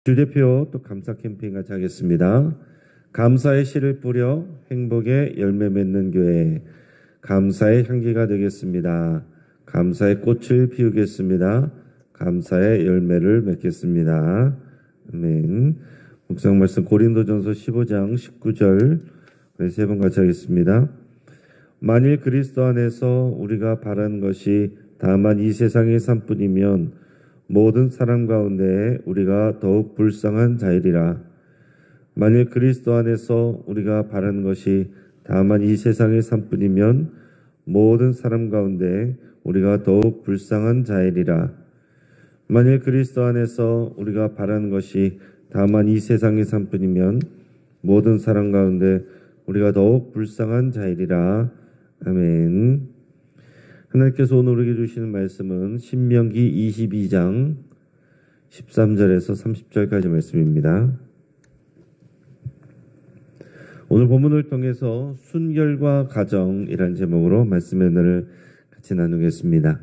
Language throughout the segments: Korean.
주대표 또 감사 캠페인 같이 하겠습니다. 감사의 씨를 뿌려 행복의 열매 맺는 교회, 감사의 향기가 되겠습니다. 감사의 꽃을 피우겠습니다. 감사의 열매를 맺겠습니다. 아멘. 묵상 말씀 고린도전서 15장 19절 세 번 같이 하겠습니다. 만일 그리스도 안에서 우리가 바라는 것이 다만 이 세상의 삶뿐이면 모든 사람 가운데 우리가 더욱 불쌍한 자이리라. 만일 그리스도 안에서 우리가 바라는 것이 다만 이 세상의 삶뿐이면 모든 사람 가운데 우리가 더욱 불쌍한 자이리라. 만일 그리스도 안에서 우리가 바라는 것이 다만 이 세상의 삶뿐이면 모든 사람 가운데 우리가 더욱 불쌍한 자이리라. 아멘. 하나님께서 오늘 우리에게 주시는 말씀은 신명기 22장 13절에서 30절까지 말씀입니다. 오늘 본문을 통해서 순결과 가정이라는 제목으로 말씀의 은혜를 같이 나누겠습니다.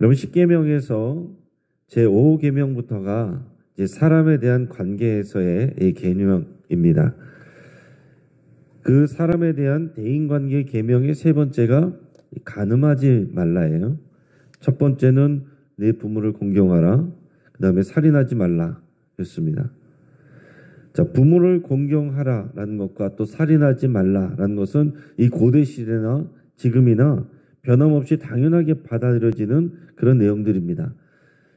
여러분, 10계명에서 제5계명부터가 이제 사람에 대한 관계에서의 이 계명입니다. 그 사람에 대한 대인관계 계명의 세 번째가 간음하지 말라예요. 첫 번째는 내 부모를 공경하라. 그 다음에 살인하지 말라 였습니다. 자, 부모를 공경하라라는 것과 또 살인하지 말라라는 것은 이 고대 시대나 지금이나 변함없이 당연하게 받아들여지는 그런 내용들입니다.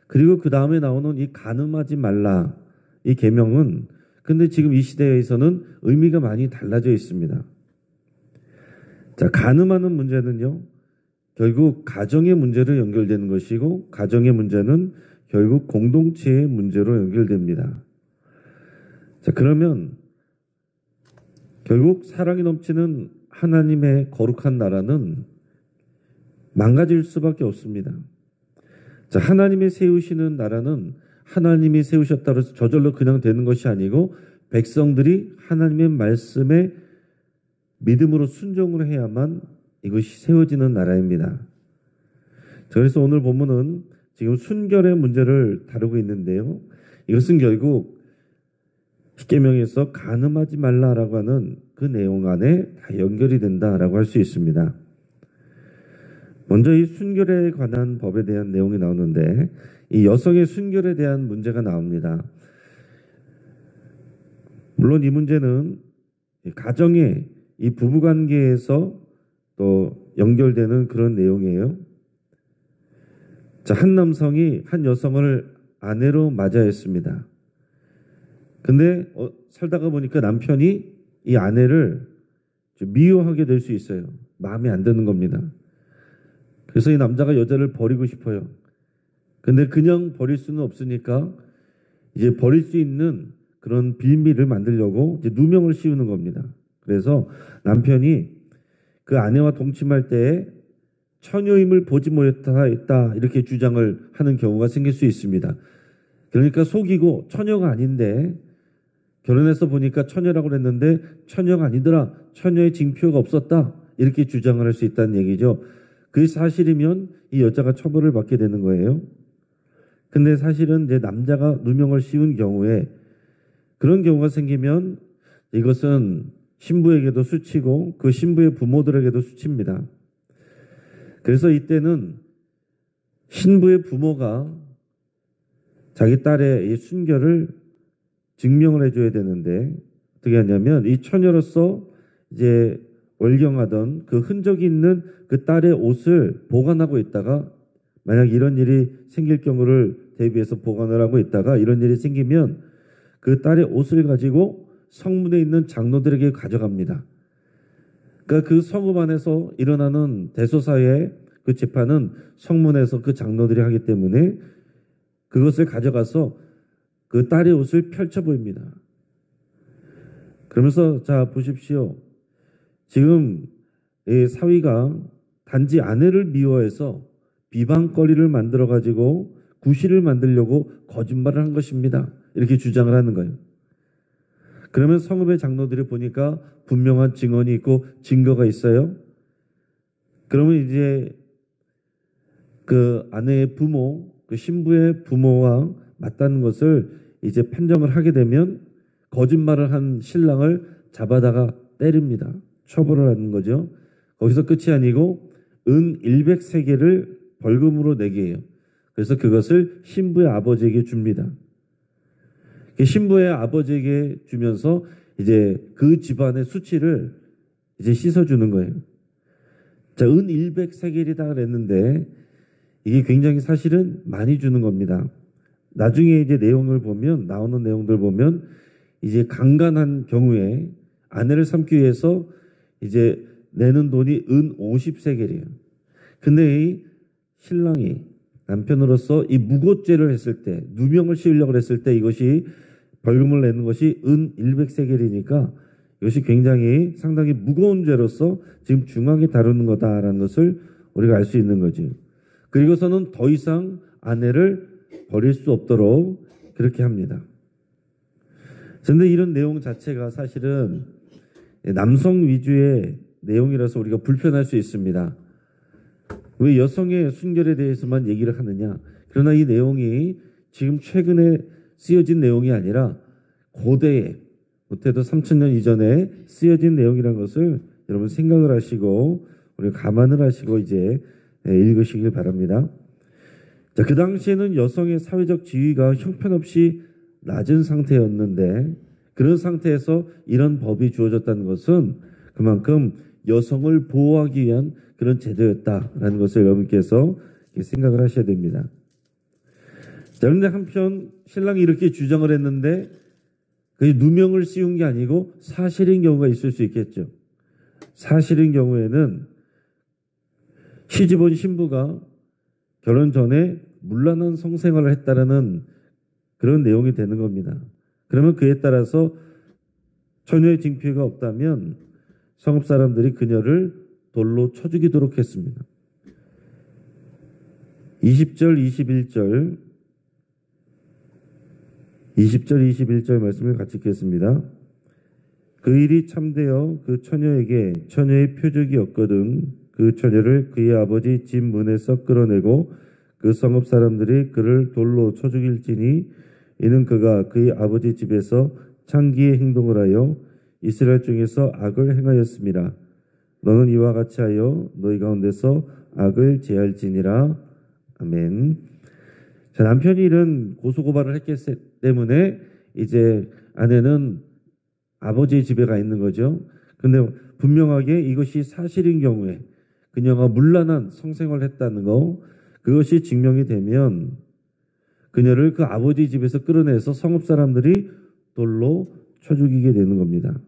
그리고 그 다음에 나오는 이 간음하지 말라 이 계명은 근데 지금 이 시대에서는 의미가 많이 달라져 있습니다. 자, 간음하는 문제는요, 결국 가정의 문제로 연결되는 것이고, 가정의 문제는 결국 공동체의 문제로 연결됩니다. 자, 그러면 결국 사랑이 넘치는 하나님의 거룩한 나라는 망가질 수밖에 없습니다. 자, 하나님이 세우시는 나라는 하나님이 세우셨다고 해서 저절로 그냥 되는 것이 아니고 백성들이 하나님의 말씀에 믿음으로 순종을 해야만 이것이 세워지는 나라입니다. 그래서 오늘 본문은 지금 순결의 문제를 다루고 있는데요. 이것은 결국 십계명에서 간음하지 말라라고 하는 그 내용 안에 다 연결이 된다라고 할 수 있습니다. 먼저 이 순결에 관한 법에 대한 내용이 나오는데 이 여성의 순결에 대한 문제가 나옵니다. 물론 이 문제는 가정의 이 부부관계에서 또 연결되는 그런 내용이에요. 자, 한 남성이 한 여성을 아내로 맞이했습니다. 근데 살다가 보니까 남편이 이 아내를 미워하게 될 수 있어요. 마음에 안 드는 겁니다. 그래서 이 남자가 여자를 버리고 싶어요. 근데 그냥 버릴 수는 없으니까 이제 버릴 수 있는 그런 빌미를 만들려고 이제 누명을 씌우는 겁니다. 그래서 남편이 그 아내와 동침할 때에 처녀임을 보지 못했다 이렇게 주장을 하는 경우가 생길 수 있습니다. 그러니까 속이고 처녀가 아닌데 결혼해서 보니까 처녀라고 그랬는데 처녀가 아니더라. 처녀의 징표가 없었다. 이렇게 주장을 할 수 있다는 얘기죠. 그게 사실이면 이 여자가 처벌을 받게 되는 거예요. 근데 사실은 이제 남자가 누명을 씌운 경우에 그런 경우가 생기면 이것은 신부에게도 수치고 그 신부의 부모들에게도 수치입니다. 그래서 이때는 신부의 부모가 자기 딸의 이 순결을 증명을 해줘야 되는데 어떻게 하냐면 이 처녀로서 이제 월경하던 그 흔적이 있는 그 딸의 옷을 보관하고 있다가 만약 이런 일이 생길 경우를 대비해서 보관을 하고 있다가 이런 일이 생기면 그 딸의 옷을 가지고 성문에 있는 장로들에게 가져갑니다. 그러니까 그 성읍 안에서 일어나는 대소사의 그 재판은 성문에서 그 장로들이 하기 때문에 그것을 가져가서 그 딸의 옷을 펼쳐 보입니다. 그러면서 자 보십시오. 지금 이 사위가 단지 아내를 미워해서 비방거리를 만들어가지고 구실을 만들려고 거짓말을 한 것입니다. 이렇게 주장을 하는 거예요. 그러면 성읍의 장로들이 보니까 분명한 증언이 있고 증거가 있어요. 그러면 이제 그 아내의 부모, 그 신부의 부모와 맞다는 것을 이제 판정을 하게 되면 거짓말을 한 신랑을 잡아다가 때립니다. 처벌을 하는 거죠. 거기서 끝이 아니고 은 100세겔을 벌금으로 내게 해요. 그래서 그것을 신부의 아버지에게 줍니다. 신부의 아버지에게 주면서 이제 그 집안의 수치를 이제 씻어주는 거예요. 자, 은 100세겔이다 그랬는데 이게 굉장히 사실은 많이 주는 겁니다. 나중에 이제 내용을 보면, 나오는 내용들 보면 이제 강간한 경우에 아내를 삼기 위해서 이제 내는 돈이 은 50세겔이에요. 근데 이 신랑이 남편으로서 이 무고죄를 했을 때, 누명을 씌우려고 했을 때 이것이 벌금을 내는 것이 은 100세겔이니까 이것이 굉장히 상당히 무거운 죄로서 지금 중하게 다루는 거다라는 것을 우리가 알 수 있는 거죠. 그리고서는 더 이상 아내를 버릴 수 없도록 그렇게 합니다. 그런데 이런 내용 자체가 사실은 남성 위주의 내용이라서 우리가 불편할 수 있습니다. 왜 여성의 순결에 대해서만 얘기를 하느냐? 그러나 이 내용이 지금 최근에 쓰여진 내용이 아니라 고대에, 못해도 3000년 이전에 쓰여진 내용이라는 것을 여러분 생각을 하시고 우리가 감안을 하시고 이제 읽으시길 바랍니다. 자, 그 당시에는 여성의 사회적 지위가 형편없이 낮은 상태였는데 그런 상태에서 이런 법이 주어졌다는 것은 그만큼 여성을 보호하기 위한 그런 제도였다라는 것을 여러분께서 생각을 하셔야 됩니다. 자, 그런데 한편 신랑이 이렇게 주장을 했는데 그게 누명을 씌운 게 아니고 사실인 경우가 있을 수 있겠죠. 사실인 경우에는 시집온 신부가 결혼 전에 문란한 성생활을 했다라는 그런 내용이 되는 겁니다. 그러면 그에 따라서 처녀의 징표가 없다면 성읍 사람들이 그녀를 돌로 쳐 죽이도록 했습니다. 20절 21절 말씀을 같이 읽겠습니다. 그 일이 참되어 그 처녀에게 처녀의 표적이 없거든 그 처녀를 그의 아버지 집 문에서 끌어내고 그 성읍 사람들이 그를 돌로 쳐 죽일지니 이는 그가 그의 아버지 집에서 창기의 행동을 하여 이스라엘 중에서 악을 행하였습니다. 너는 이와 같이 하여 너희 가운데서 악을 제할지니라. 아멘. 자, 남편이 이런 고소고발을 했기 때문에 이제 아내는 아버지의 집에 가 있는 거죠. 근데 분명하게 이것이 사실인 경우에 그녀가 문란한 성생활을 했다는 거, 그것이 증명이 되면 그녀를 그 아버지 집에서 끌어내서 성읍 사람들이 돌로 쳐 죽이게 되는 겁니다.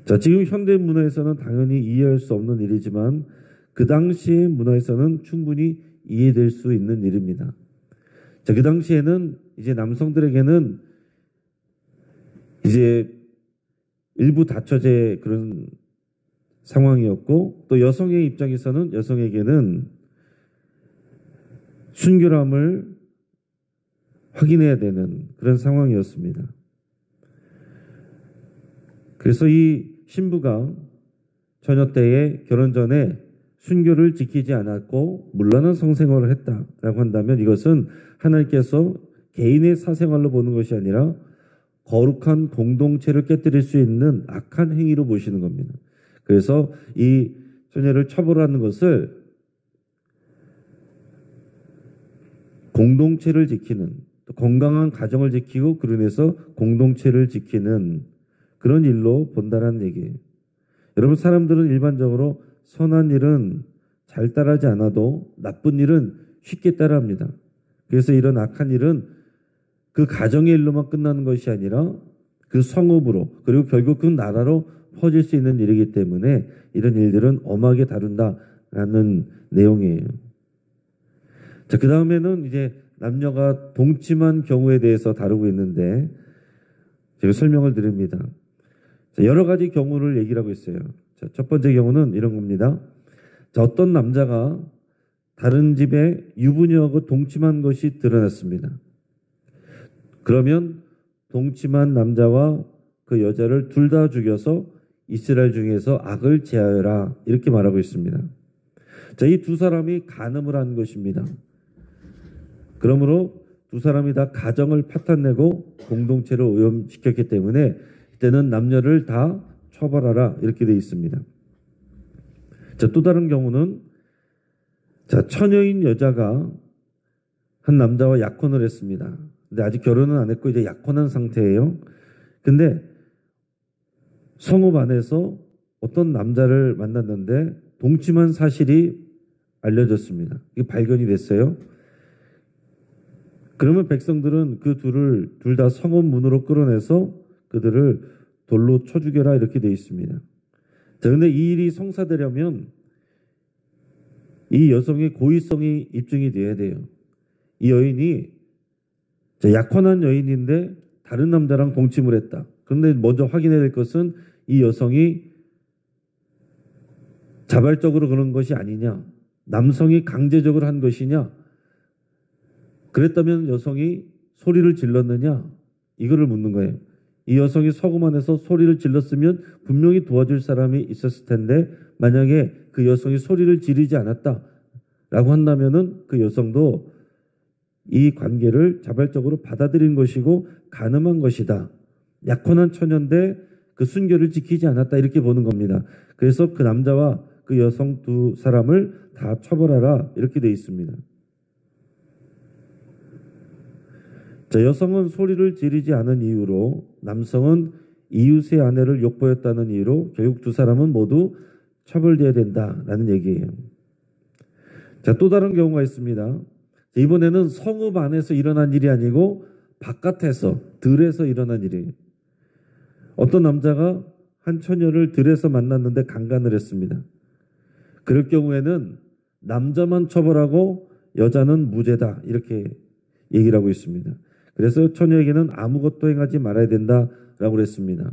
자, 지금 현대 문화에서는 당연히 이해할 수 없는 일이지만 그 당시의 문화에서는 충분히 이해될 수 있는 일입니다. 자, 그 당시에는 이제 남성들에게는 이제 일부 다처제 그런 상황이었고 또 여성의 입장에서는 여성에게는 순결함을 확인해야 되는 그런 상황이었습니다. 그래서 이 신부가 처녀 때에 결혼 전에 순결을 지키지 않았고 문란한 성생활을 했다라고 한다면 이것은 하나님께서 개인의 사생활로 보는 것이 아니라 거룩한 공동체를 깨뜨릴 수 있는 악한 행위로 보시는 겁니다. 그래서 이 처녀를 처벌하는 것을 공동체를 지키는, 또 건강한 가정을 지키고 그로 인해서 공동체를 지키는 그런 일로 본다는 얘기예요. 여러분, 사람들은 일반적으로 선한 일은 잘 따르지 않아도 나쁜 일은 쉽게 따라합니다. 그래서 이런 악한 일은 그 가정의 일로만 끝나는 것이 아니라 그 성읍으로 그리고 결국 그 나라로 퍼질 수 있는 일이기 때문에 이런 일들은 엄하게 다룬다라는 내용이에요. 자, 그 다음에는 이제 남녀가 동침한 경우에 대해서 다루고 있는데 제가 설명을 드립니다. 자, 여러 가지 경우를 얘기를 하고 있어요. 자, 첫 번째 경우는 이런 겁니다. 자, 어떤 남자가 다른 집에 유부녀하고 동침한 것이 드러났습니다. 그러면 동침한 남자와 그 여자를 둘 다 죽여서 이스라엘 중에서 악을 제하여라 이렇게 말하고 있습니다. 자, 이 두 사람이 간음을 한 것입니다. 그러므로 두 사람이 다 가정을 파탄내고 공동체를 오염시켰기 때문에 이때는 남녀를 다 처벌하라 이렇게 되어 있습니다. 자, 또 다른 경우는 자, 처녀인 여자가 한 남자와 약혼을 했습니다. 근데 아직 결혼은 안 했고 이제 약혼한 상태예요. 근데 성읍 안에서 어떤 남자를 만났는데 동침한 사실이 알려졌습니다. 이게 발견이 됐어요. 그러면 백성들은 그 둘 다 성읍 문으로 끌어내서 그들을 돌로 쳐 죽여라 이렇게 되어 있습니다. 자, 그런데 이 일이 성사되려면 이 여성의 고의성이 입증이 돼야 돼요. 이 여인이 약혼한 여인인데 다른 남자랑 동침을 했다. 그런데 먼저 확인해야 될 것은 이 여성이 자발적으로 그런 것이 아니냐, 남성이 강제적으로 한 것이냐, 그랬다면 여성이 소리를 질렀느냐, 이거를 묻는 거예요. 이 여성이 서금 안에서 소리를 질렀으면 분명히 도와줄 사람이 있었을 텐데 만약에 그 여성이 소리를 지르지 않았다라고 한다면은 그 여성도 이 관계를 자발적으로 받아들인 것이고 간음한 것이다. 약혼한 처녀인데 그 순결을 지키지 않았다 이렇게 보는 겁니다. 그래서 그 남자와 그 여성 두 사람을 다 처벌하라 이렇게 되어 있습니다. 자, 여성은 소리를 지르지 않은 이유로 남성은 이웃의 아내를 욕보였다는 이유로 결국 두 사람은 모두 처벌돼야 된다라는 얘기예요. 자, 또 다른 경우가 있습니다. 이번에는 성읍 안에서 일어난 일이 아니고 바깥에서 들에서 일어난 일이에요. 어떤 남자가 한 처녀를 들에서 만났는데 강간을 했습니다. 그럴 경우에는 남자만 처벌하고 여자는 무죄다 이렇게 얘기를 하고 있습니다. 그래서 처녀에게는 아무것도 행하지 말아야 된다라고 그랬습니다.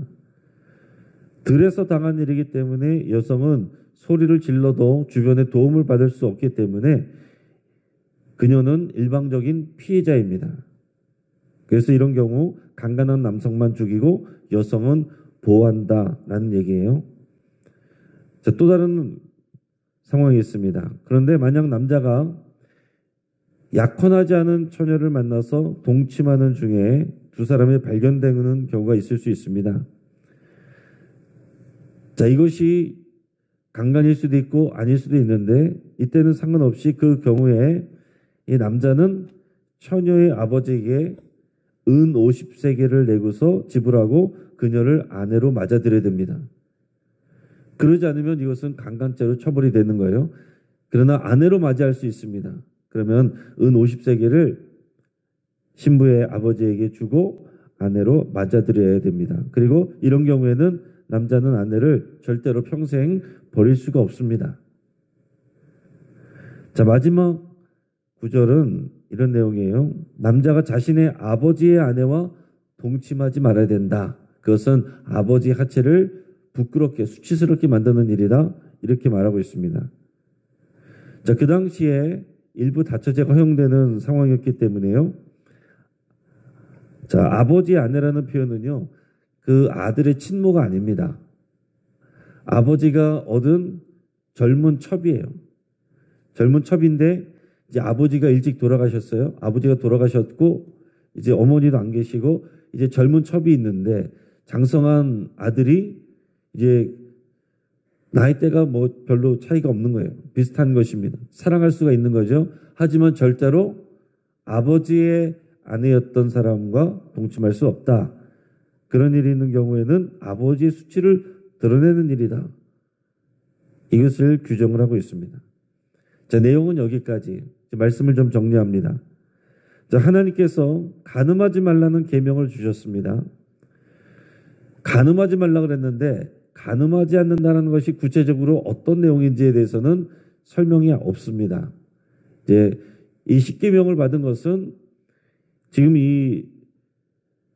들에서 당한 일이기 때문에 여성은 소리를 질러도 주변에 도움을 받을 수 없기 때문에 그녀는 일방적인 피해자입니다. 그래서 이런 경우 강간한 남성만 죽이고 여성은 보호한다라는 얘기예요. 자, 또 다른 상황이 있습니다. 그런데 만약 남자가 약혼하지 않은 처녀를 만나서 동침하는 중에 두 사람이 발견되는 경우가 있을 수 있습니다. 자, 이것이 강간일 수도 있고 아닐 수도 있는데 이때는 상관없이 그 경우에 이 남자는 처녀의 아버지에게 은 50세겔을 내고서 지불하고 그녀를 아내로 맞아들여야 됩니다. 그러지 않으면 이것은 강간죄로 처벌이 되는 거예요. 그러나 아내로 맞이할 수 있습니다. 그러면 은 50세겔을 신부의 아버지에게 주고 아내로 맞아들여야 됩니다. 그리고 이런 경우에는 남자는 아내를 절대로 평생 버릴 수가 없습니다. 자, 마지막 구절은 이런 내용이에요. 남자가 자신의 아버지의 아내와 동침하지 말아야 된다. 그것은 아버지의 하체를 부끄럽게 수치스럽게 만드는 일이다. 이렇게 말하고 있습니다. 자, 그 당시에 일부 다처제가 허용되는 상황이었기 때문에요. 자, 아버지의 아내라는 표현은요, 그 아들의 친모가 아닙니다. 아버지가 얻은 젊은 첩이에요. 젊은 첩인데 이제 아버지가 일찍 돌아가셨어요. 아버지가 돌아가셨고 이제 어머니도 안 계시고 이제 젊은 첩이 있는데 장성한 아들이 이제 나이대가 뭐 별로 차이가 없는 거예요. 비슷한 것입니다. 사랑할 수가 있는 거죠. 하지만 절대로 아버지의 아내였던 사람과 동침할 수 없다. 그런 일이 있는 경우에는 아버지의 수치를 드러내는 일이다. 이것을 규정을 하고 있습니다. 자, 내용은 여기까지. 말씀을 좀 정리합니다. 자, 하나님께서 간음하지 말라는 계명을 주셨습니다. 간음하지 말라 그랬는데 간음하지 않는다는 것이 구체적으로 어떤 내용인지에 대해서는 설명이 없습니다. 이제 이 십계명을 받은 것은 지금 이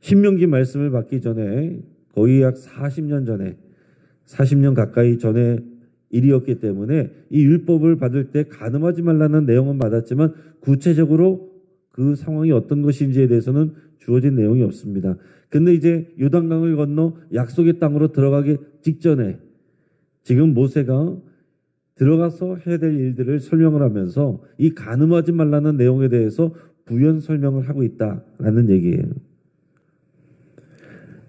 신명기 말씀을 받기 전에 거의 약 40년 전에 40년 가까이 전에 일이었기 때문에 이 율법을 받을 때 간음하지 말라는 내용은 받았지만 구체적으로 그 상황이 어떤 것인지에 대해서는 주어진 내용이 없습니다. 근데 이제 요단강을 건너 약속의 땅으로 들어가기 직전에 지금 모세가 들어가서 해야 될 일들을 설명을 하면서 이 간음하지 말라는 내용에 대해서 부연 설명을 하고 있다라는 얘기예요.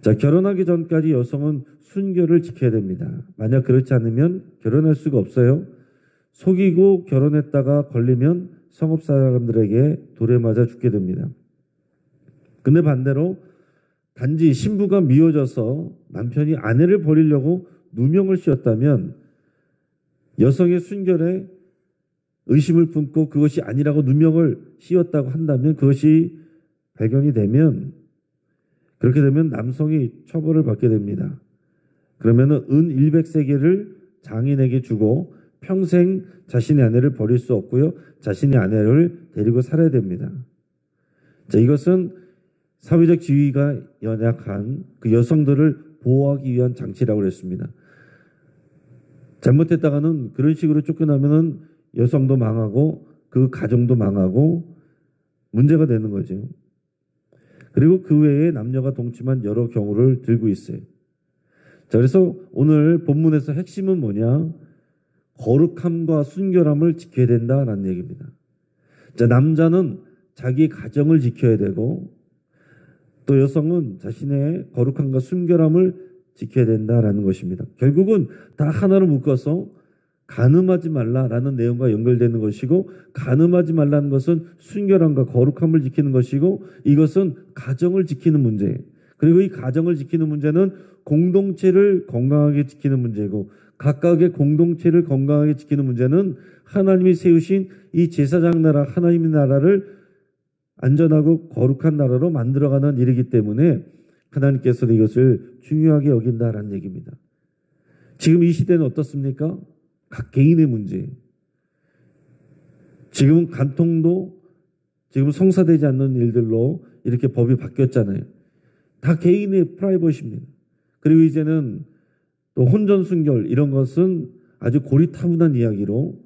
자, 결혼하기 전까지 여성은 순결을 지켜야 됩니다. 만약 그렇지 않으면 결혼할 수가 없어요. 속이고 결혼했다가 걸리면 성읍 사람들에게 돌에 맞아 죽게 됩니다. 근데 반대로 단지 신부가 미워져서 남편이 아내를 버리려고 누명을 씌웠다면 여성의 순결에 의심을 품고 그것이 아니라고 누명을 씌웠다고 한다면 그것이 발견이 되면 그렇게 되면 남성이 처벌을 받게 됩니다. 그러면은 은 100세겔을 장인에게 주고 평생 자신의 아내를 버릴 수 없고요. 자신의 아내를 데리고 살아야 됩니다. 자, 이것은 사회적 지위가 연약한 그 여성들을 보호하기 위한 장치라고 그랬습니다. 잘못했다가는 그런 식으로 쫓겨나면은 여성도 망하고 그 가정도 망하고 문제가 되는 거죠. 그리고 그 외에 남녀가 동침한 여러 경우를 들고 있어요. 자, 그래서 오늘 본문에서 핵심은 뭐냐? 거룩함과 순결함을 지켜야 된다라는 얘기입니다. 자, 남자는 자기 가정을 지켜야 되고 또 여성은 자신의 거룩함과 순결함을 지켜야 된다라는 것입니다. 결국은 다 하나로 묶어서 간음하지 말라라는 내용과 연결되는 것이고 간음하지 말라는 것은 순결함과 거룩함을 지키는 것이고 이것은 가정을 지키는 문제예요. 그리고 이 가정을 지키는 문제는 공동체를 건강하게 지키는 문제고 각각의 공동체를 건강하게 지키는 문제는 하나님이 세우신 이 제사장 나라 하나님의 나라를 안전하고 거룩한 나라로 만들어가는 일이기 때문에 하나님께서는 이것을 중요하게 여긴다라는 얘기입니다. 지금 이 시대는 어떻습니까? 각 개인의 문제예요. 지금은 간통도 지금 성사되지 않는 일들로 이렇게 법이 바뀌었잖아요. 다 개인의 프라이버시입니다. 그리고 이제는 또 혼전순결 이런 것은 아주 고리타분한 이야기로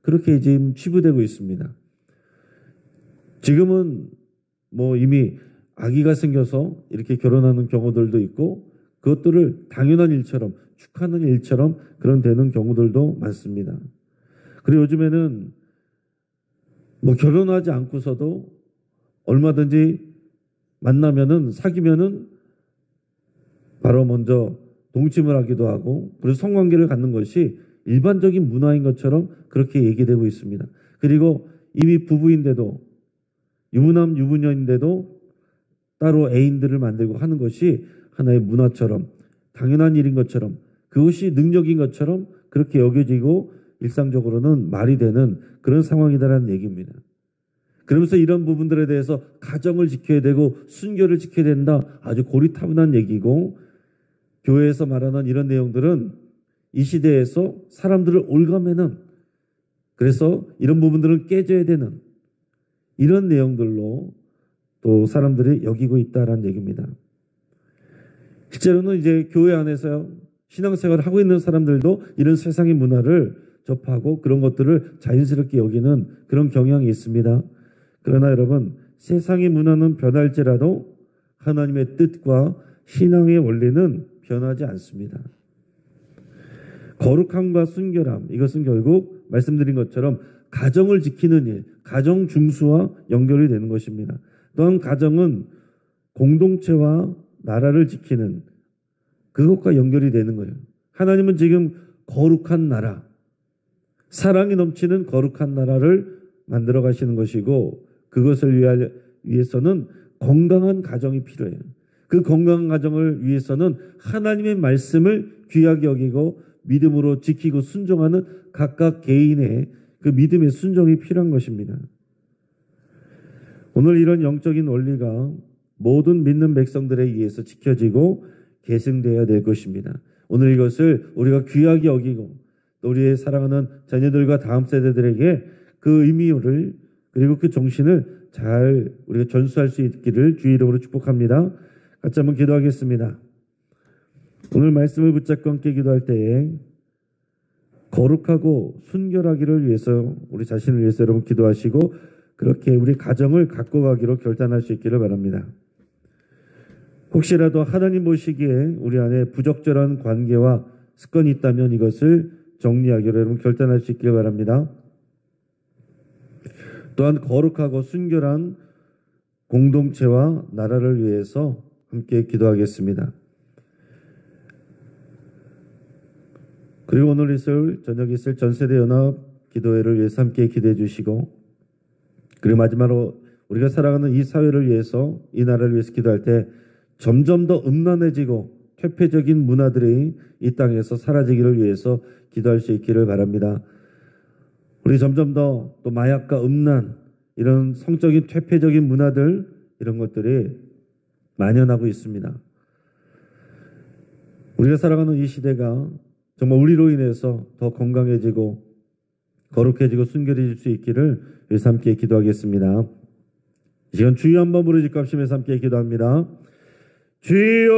그렇게 지금 치부되고 있습니다. 지금은 뭐 이미 아기가 생겨서 이렇게 결혼하는 경우들도 있고 그것들을 당연한 일처럼 축하하는 일처럼 그런 되는 경우들도 많습니다. 그리고 요즘에는 뭐 결혼하지 않고서도 얼마든지 만나면은 사귀면은 바로 먼저 동침을 하기도 하고 그리고 성관계를 갖는 것이 일반적인 문화인 것처럼 그렇게 얘기되고 있습니다. 그리고 이미 부부인데도 유부남 유부녀인데도 따로 애인들을 만들고 하는 것이 하나의 문화처럼 당연한 일인 것처럼 그것이 능력인 것처럼 그렇게 여겨지고 일상적으로는 말이 되는 그런 상황이다라는 얘기입니다. 그러면서 이런 부분들에 대해서 가정을 지켜야 되고 순결을 지켜야 된다. 아주 고리타분한 얘기고 교회에서 말하는 이런 내용들은 이 시대에서 사람들을 올가매는 그래서 이런 부분들은 깨져야 되는 이런 내용들로 또 사람들이 여기고 있다라는 얘기입니다. 실제로는 이제 교회 안에서 신앙생활을 하고 있는 사람들도 이런 세상의 문화를 접하고 그런 것들을 자연스럽게 여기는 그런 경향이 있습니다. 그러나 여러분 세상의 문화는 변할지라도 하나님의 뜻과 신앙의 원리는 변하지 않습니다. 거룩함과 순결함 이것은 결국 말씀드린 것처럼 가정을 지키는 일, 가정 중수와 연결이 되는 것입니다. 또한 가정은 공동체와 나라를 지키는 그것과 연결이 되는 거예요. 하나님은 지금 거룩한 나라, 사랑이 넘치는 거룩한 나라를 만들어 가시는 것이고 그것을 위해서는 건강한 가정이 필요해요. 그 건강한 가정을 위해서는 하나님의 말씀을 귀하게 여기고 믿음으로 지키고 순종하는 각각 개인의 그 믿음의 순종이 필요한 것입니다. 오늘 이런 영적인 원리가 모든 믿는 백성들에 의해서 지켜지고 계승되어야 될 것입니다. 오늘 이것을 우리가 귀하게 여기고 또 우리의 사랑하는 자녀들과 다음 세대들에게 그 의미를 그리고 그 정신을 잘 우리가 전수할 수 있기를 주의 이름으로 축복합니다. 같이 한번 기도하겠습니다. 오늘 말씀을 붙잡고 함께 기도할 때에 거룩하고 순결하기를 위해서 우리 자신을 위해서 여러분 기도하시고 그렇게 우리 가정을 갖고 가기로 결단할 수 있기를 바랍니다. 혹시라도 하나님 보시기에 우리 안에 부적절한 관계와 습관이 있다면 이것을 정리하기로 여러분 결단할 수 있기를 바랍니다. 또한 거룩하고 순결한 공동체와 나라를 위해서 함께 기도하겠습니다. 그리고 오늘 저녁 있을 전세대 연합 기도회를 위해서 함께 기도해 주시고, 그리고 마지막으로 우리가 살아가는 이 사회를 위해서, 이 나라를 위해서 기도할 때 점점 더 음란해지고 퇴폐적인 문화들이 이 땅에서 사라지기를 위해서 기도할 수 있기를 바랍니다. 우리 점점 더 또 마약과 음란, 이런 성적인 퇴폐적인 문화들, 이런 것들이 만연하고 있습니다. 우리가 살아가는 이 시대가 정말 우리로 인해서 더 건강해지고 거룩해지고 순결해질 수 있기를 위해서 함께 기도하겠습니다. 이 시간 주여 한번 부르짖고 합심해서 함께 기도합니다. 주여!